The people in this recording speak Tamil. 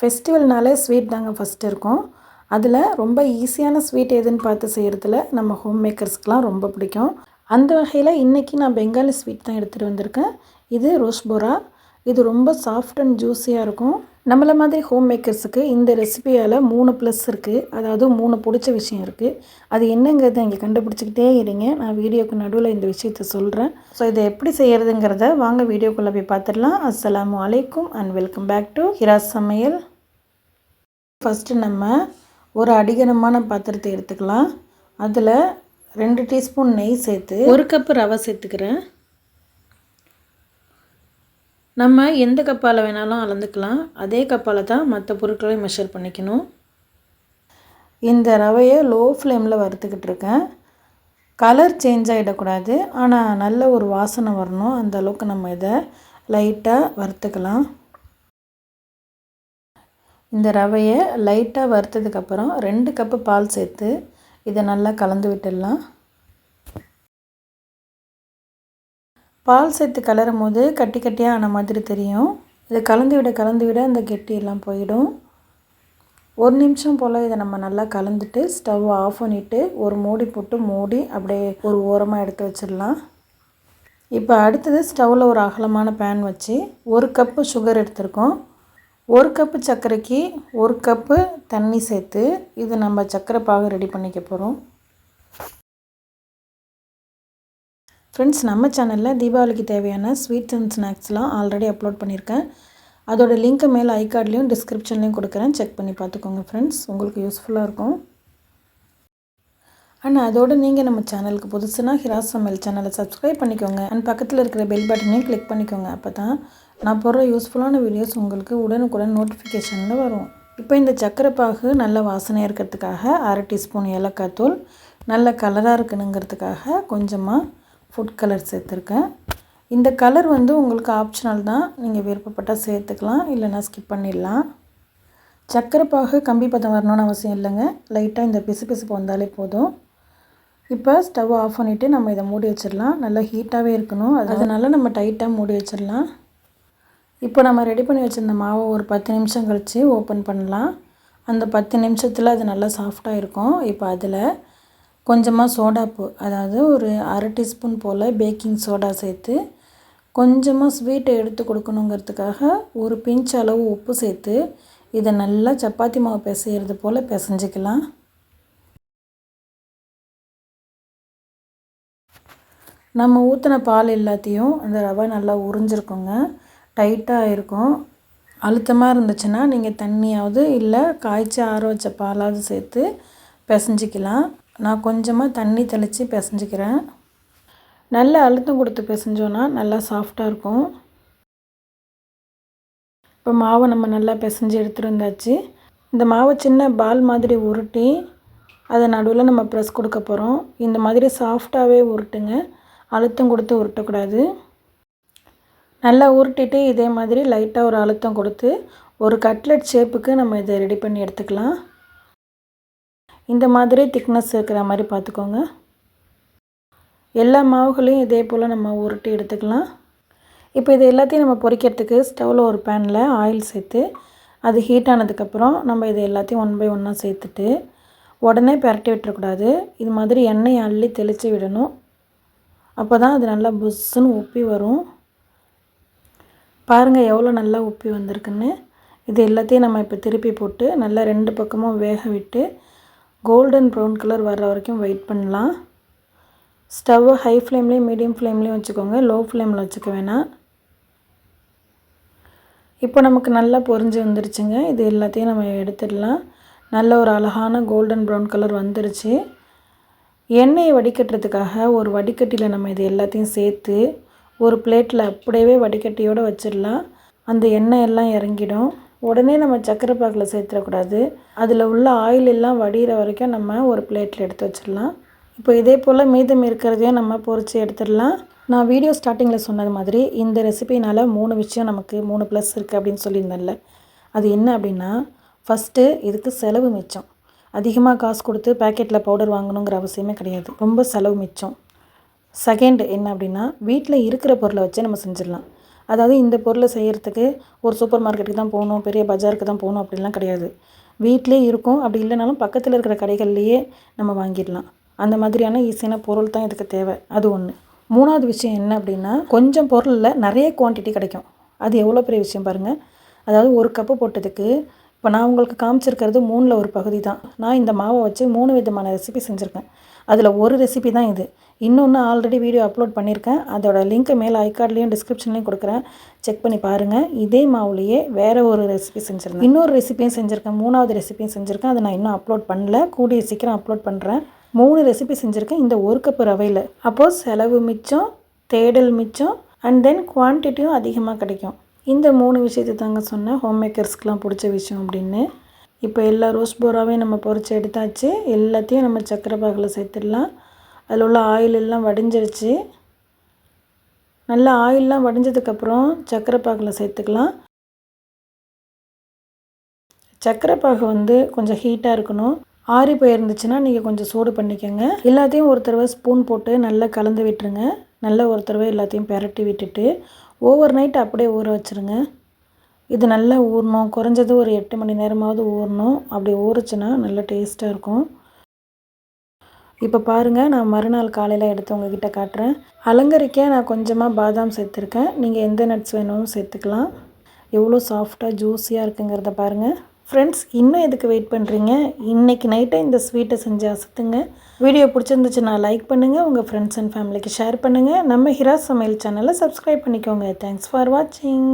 ஃபெஸ்டிவல்னாலே ஸ்வீட் தாங்க ஃபஸ்ட்டு இருக்கும். அதில் ரொம்ப ஈஸியான ஸ்வீட் எதுன்னு பார்த்து செய்கிறதுல நம்ம ஹோம் மேக்கர்ஸ்க்கெலாம் ரொம்ப பிடிக்கும். அந்த வகையில் இன்றைக்கி நான் பெங்காலி ஸ்வீட் தான் எடுத்துகிட்டு வந்திருக்கேன். இது ரோஸ்போரா. இது ரொம்ப சாஃப்ட் அண்ட் ஜூஸியாக இருக்கும். நம்மள மாதிரி ஹோம் மேக்கர்ஸுக்கு இந்த ரெசிபியால் 3 ப்ளஸ் இருக்குது. அதாவது 3 பிடிச்ச விஷயம் இருக்குது. அது என்னங்கிறத இங்கே கண்டுபிடிச்சிக்கிட்டே இருங்க. நான் வீடியோக்கு நடுவில் இந்த விஷயத்த சொல்கிறேன். ஸோ இதை எப்படி செய்கிறதுங்கிறத வாங்க வீடியோக்குள்ளே போய் பார்த்துடலாம். அஸ்ஸலாமு அலைக்கும் and welcome back to Hira's Samayal. First நம்ம ஒரு அடிகனமான பாத்திரத்தை எடுத்துக்கலாம். அதில் 2 டீஸ்பூன் நெய் சேர்த்து 1 கப்பு ரவை சேர்த்துக்கிறேன். நம்ம எந்த கப்பால் வேணாலும் அளந்துக்கலாம். அதே கப்பால் தான் மற்ற பொருட்களையும் மெஷர் பண்ணிக்கணும். இந்த ரவையை லோ ஃப்ளேமில் வறுத்துக்கிட்டு இருக்கேன். கலர் சேஞ்ச் ஆகிடக்கூடாது, ஆனால் நல்ல ஒரு வாசனை வரணும். அந்த அளவுக்கு நம்ம இதை லைட்டாக வறுத்துக்கலாம். இந்த ரவையை லைட்டாக வறுத்ததுக்கப்புறம் 2 கப்பு பால் சேர்த்து இதை நல்லா கலந்து விட்டுடலாம். பால் சேர்த்து கலரும் போது கட்டி கட்டியாக ஆன மாதிரி தெரியும். இதை கலந்து விட அந்த கெட்டியெல்லாம் போயிடும். 1 நிமிஷம் போல் இதை நம்ம நல்லா கலந்துட்டு ஸ்டவ் ஆஃப் பண்ணிவிட்டு ஒரு மூடி போட்டு மூடி அப்படியே ஒரு ஓரமாக எடுத்து வச்சிடலாம். இப்போ அடுத்தது ஸ்டவ்வில் ஒரு அகலமான பேன் வச்சு 1 கப்பு சுகர் எடுத்திருக்கோம். 1 கப்பு சர்க்கரைக்கு 1 கப்பு தண்ணி சேர்த்து இது நம்ம சர்க்கரை பாகு ரெடி பண்ணிக்க போகிறோம். ஃப்ரெண்ட்ஸ், நம்ம சேனலில் தீபாவளிக்கு தேவையான ஸ்வீட்ஸ் அண்ட் ஸ்நாக்ஸ்லாம் ஆல்ரெடி அப்லோட் பண்ணியிருக்கேன். அதோட லிங்க்கை மேலே ஐகார்ட்லேயும் டிஸ்கிரிப்ஷன்லேயும் கொடுக்குறேன். செக் பண்ணி பார்த்துக்கோங்க ஃப்ரெண்ட்ஸ், உங்களுக்கு யூஸ்ஃபுல்லாக இருக்கும். அண்ட் அதோடு நீங்கள் நம்ம சேனலுக்கு புதுசுனா ஹிராஸ் சமையல் சேனலை சப்ஸ்கிரைப் பண்ணிக்கோங்க. அண்ட் பக்கத்தில் இருக்கிற பெல் பட்டனையும் கிளிக் பண்ணிக்கோங்க. அப்போ தான் நான் போடுற யூஸ்ஃபுல்லான வீடியோஸ் உங்களுக்கு உடனுக்குடன் நோட்டிஃபிகேஷனில் வரும். இப்போ இந்த சர்க்கரை பாகு நல்ல வாசனையாக இருக்கிறதுக்காக 1/2 டீஸ்பூன் ஏலக்காய் தூள், நல்ல கலராக இருக்கணுங்கிறதுக்காக கொஞ்சமாக ஃபுட் கலர் சேர்த்துருக்கேன். இந்த கலர் உங்களுக்கு ஆப்ஷனல் தான். நீங்கள் விருப்பப்பட்டால் சேர்த்துக்கலாம், இல்லைனா ஸ்கிப் பண்ணிடலாம். சர்க்கரை பாகு கம்பி பதம் வரணும்னு அவசியம் இல்லைங்க. லைட்டாக இந்த பிசுபிசுப்பு வந்தாலே போதும். இப்போ ஸ்டவ் ஆஃப் பண்ணிவிட்டு நம்ம இதை மூடி வச்சிடலாம். நல்லா ஹீட்டாகவே இருக்கணும், அதனால் நம்ம டைட்டாக மூடி வச்சிடலாம். இப்போ நம்ம ரெடி பண்ணி வச்சுருந்த மாவை ஒரு 10 நிமிஷம் கழித்து ஓப்பன் பண்ணலாம். அந்த 10 நிமிஷத்தில் அது நல்லா சாஃப்டாக இருக்கும். இப்போ அதில் கொஞ்சமாக சோடாப்பு, அதாவது ஒரு 1/2 டீஸ்பூன் போல் பேக்கிங் சோடா சேர்த்து கொஞ்சமாக ஸ்வீட்டை எடுத்து கொடுக்கணுங்கிறதுக்காக ஒரு பிஞ்ச் அளவு உப்பு சேர்த்து இதை நல்லா சப்பாத்தி மாவு பிசைகிறது போல் பிசைஞ்சிக்கலாம். நம்ம ஊற்றின பால் எல்லாத்தையும் அந்த ரவை நல்லா உறிஞ்சிருக்குங்க. டைட்டாக இருக்கும். அழுத்தமாக இருந்துச்சுன்னா நீங்கள் தண்ணியாவது இல்லை காய்ச்சி ஆற வச்ச பாலாவது சேர்த்து பிசைஞ்சிக்கலாம். நான் கொஞ்சமாக தண்ணி தெளித்து பிசைஞ்சிக்கிறேன். நல்ல அழுத்தம் கொடுத்து பிசைஞ்சோன்னா நல்லா சாஃப்டாக இருக்கும். இப்போ மாவை நம்ம நல்லா பிசைஞ்சு எடுத்துகிட்டு வந்தாச்சு. இந்த மாவை சின்ன பால் மாதிரி உருட்டி அதை நடுவில் நம்ம ப்ரெஸ் கொடுக்க போகிறோம். இந்த மாதிரி சாஃப்டாகவே உருட்டுங்க, அழுத்தம் கொடுத்து உருட்டக்கூடாது. நல்லா உருட்டிட்டு இதே மாதிரி லைட்டாக ஒரு அழுத்தம் கொடுத்து ஒரு கட்லெட் ஷேப்புக்கு நம்ம இதை ரெடி பண்ணி எடுத்துக்கலாம். இந்த மாதிரி திக்னஸ் இருக்கிற மாதிரி பார்த்துக்கோங்க. எல்லா மாவுகளையும் இதே போல் நம்ம உருட்டி எடுத்துக்கலாம். இப்போ இது எல்லாத்தையும் நம்ம பொரிக்கிறதுக்கு ஸ்டவ்வில் ஒரு பேனில் ஆயில் சேர்த்து அது ஹீட் ஆனதுக்கப்புறம் நம்ம இது எல்லாத்தையும் 1 பை 1 சேர்த்துட்டு உடனே பரட்டி விட்டுறக்கூடாது. இது மாதிரி எண்ணெயை அள்ளி தெளித்து விடணும். அப்போ தான் அது நல்லா புஷ்ஷுன்னு உப்பி வரும். பாருங்கள் எவ்வளோ நல்லா உப்பி வந்திருக்குன்னு. இது எல்லாத்தையும் நம்ம இப்போ திருப்பி போட்டு நல்லா 2 பக்கமும் வேக விட்டு கோல்டன் ப்ரௌன் கலர் வர்ற வரைக்கும் வெயிட் பண்ணலாம். ஸ்டவ்வை ஹை ஃப்ளேம்லேயும் மீடியம் ஃப்ளேம்லேயும் வச்சுக்கோங்க, லோ ஃப்ளேமில் வச்சுக்க வேணாம். இப்போ நமக்கு நல்லா பொரிஞ்சு வந்துருச்சுங்க. இது எல்லாத்தையும் நம்ம எடுத்துடலாம். நல்ல ஒரு அழகான கோல்டன் ப்ரௌன் கலர் வந்துருச்சு. எண்ணெயை வடிகட்டுறதுக்காக ஒரு வடிகட்டியில் நம்ம இது எல்லாத்தையும் சேர்த்து ஒரு பிளேட்டில் அப்படியே வடிகட்டியோடு வச்சிடலாம். அந்த எண்ணெய் எல்லாம் இறங்கிடும். உடனே நம்ம சர்க்கரை பாகில் சேர்த்துடக்கூடாது. அதில் உள்ள ஆயில் எல்லாம் வடிகிற வரைக்கும் நம்ம ஒரு பிளேட்டில் எடுத்து வச்சிடலாம். இப்போ இதே போல் மீதம் இருக்கிறதையும் நம்ம பொரித்து எடுத்துடலாம். நான் வீடியோ ஸ்டார்டிங்கில் சொன்னது மாதிரி இந்த ரெசிபினால் 3 விஷயம் நமக்கு 3 ப்ளஸ் இருக்குது அப்படின்னு சொல்லியிருந்தேன்ல. அது என்ன அப்படின்னா, ஃபஸ்ட்டு இதுக்கு செலவு மிச்சம். அதிகமாக காசு கொடுத்து பேக்கெட்டில் பவுடர் வாங்கணுங்கிற அவசியமே கிடையாது. ரொம்ப செலவு மிச்சம். செகண்ட் என்ன அப்படின்னா, வீட்டில் இருக்கிற பொருளை வச்சே நம்ம செஞ்சிடலாம். அதாவது இந்த பொருளை செய்கிறதுக்கு ஒரு சூப்பர் மார்க்கெட்டுக்கு தான் போகணும், பெரிய பஜாருக்கு தான் போகணும் அப்படிலாம் கிடையாது. வீட்டிலே இருக்கும். அப்படி இல்லைனாலும் பக்கத்தில் இருக்கிற கடைகள்லேயே நம்ம வாங்கிடலாம். அந்த மாதிரியான ஈஸியான பொருள் தான் இதுக்கு தேவை. அது ஒன்று. 3வது விஷயம் என்ன அப்படின்னா, கொஞ்சம் பொருளில் நிறைய குவான்டிட்டி கிடைக்கும். அது எவ்வளோ பெரிய விஷயம் பாருங்கள். அதாவது ஒரு கப்பு போட்டதுக்கு இப்போ நான் உங்களுக்கு காமிச்சிருக்கிறது 3ல் ஒரு பகுதி தான். நான் இந்த மாவை வச்சு 3 விதமான ரெசிபி செஞ்சுருக்கேன். அதில் ஒரு ரெசிபி தான் இது. இன்னொன்று ஆல்ரெடி வீடியோ அப்லோட் பண்ணியிருக்கேன். அதோட லிங்க்கை மேலே ஐகார்ட்லேயும் டிஸ்கிரிப்ஷன்லேயும் கொடுக்குறேன். செக் பண்ணி பாருங்கள். இதே மாவுலேயே வேறு ஒரு ரெசிபி செஞ்சுருந்தேன். இன்னொரு ரெசிபியும் செஞ்சுருக்கேன். 3வது ரெசிபியும் செஞ்சுருக்கேன். அதை நான் இன்னும் அப்லோட் பண்ணல. கூடிய சீக்கிரம் அப்லோட் பண்ணுறேன். 3 ரெசிபி செஞ்சுருக்கேன் இந்த ஒரு கப்பு ரவையில். அப்போது செலவு மிச்சம், தேடல் மிச்சம், அண்ட் தென் குவான்டிட்டியும் அதிகமாக கிடைக்கும். இந்த 3 விஷயத்தை தாங்க சொன்னேன் ஹோம் மேக்கர்ஸ்க்கெலாம் பிடிச்ச விஷயம் அப்படின்னு. இப்போ எல்லா ரோஸ் போராவையும் நம்ம பொரிச்சு எடுத்தாச்சு. எல்லாத்தையும் நம்ம சக்கரை பாகில் சேர்த்துடலாம். அதில் உள்ள ஆயில் எல்லாம் வடிஞ்சிருச்சு. நல்லா ஆயிலெலாம் வடிஞ்சதுக்கப்புறம் சக்கரை பாகில் சேர்த்துக்கலாம். சக்கரை பாகு கொஞ்சம் ஹீட்டாக இருக்கணும். ஆறி போயிருந்துச்சுன்னா நீங்கள் கொஞ்சம் சூடு பண்ணிக்கோங்க. எல்லாத்தையும் ஒரு தடவை ஸ்பூன் போட்டு நல்லா கலந்து விட்டுருங்க. நல்லா ஒரு தடவை எல்லாத்தையும் பெரட்டி விட்டுட்டு ஓவர் நைட் அப்படியே ஊற வச்சுருங்க. இது நல்லா ஊறணும். குறைஞ்சது ஒரு 8 மணி நேரமாவது ஊறணும். அப்படி ஊறுச்சுன்னா நல்லா டேஸ்ட்டாக இருக்கும். இப்போ பாருங்கள், நான் மறுநாள் காலையில் எடுத்து உங்ககிட்ட காட்டுறேன். அலங்கரிக்க நான் கொஞ்சமாக பாதாம் சேர்த்துருக்கேன். நீங்கள் எந்த நட்ஸ் வேணும்னு சேர்த்துக்கலாம். எவ்வளோ சாஃப்டாக ஜூஸியாக இருக்குங்கிறத பாருங்கள். ஃப்ரெண்ட்ஸ், இன்னும் எதுக்கு வெயிட் பண்ணுறீங்க? இன்றைக்கி நைட்டை இந்த ஸ்வீட்டை செஞ்சு அசத்துங்க. வீடியோ பிடிச்சிருந்துச்சுன்னா லைக் பண்ணுங்கள். உங்கள் ஃப்ரெண்ட்ஸ் அண்ட் ஃபேமிலிக்கு ஷேர் பண்ணுங்கள். நம்ம ஹிராஸ் சமையல் சேனலை சப்ஸ்கிரைப் பண்ணிக்கோங்க. தேங்க்ஸ் ஃபார் வாட்சிங்.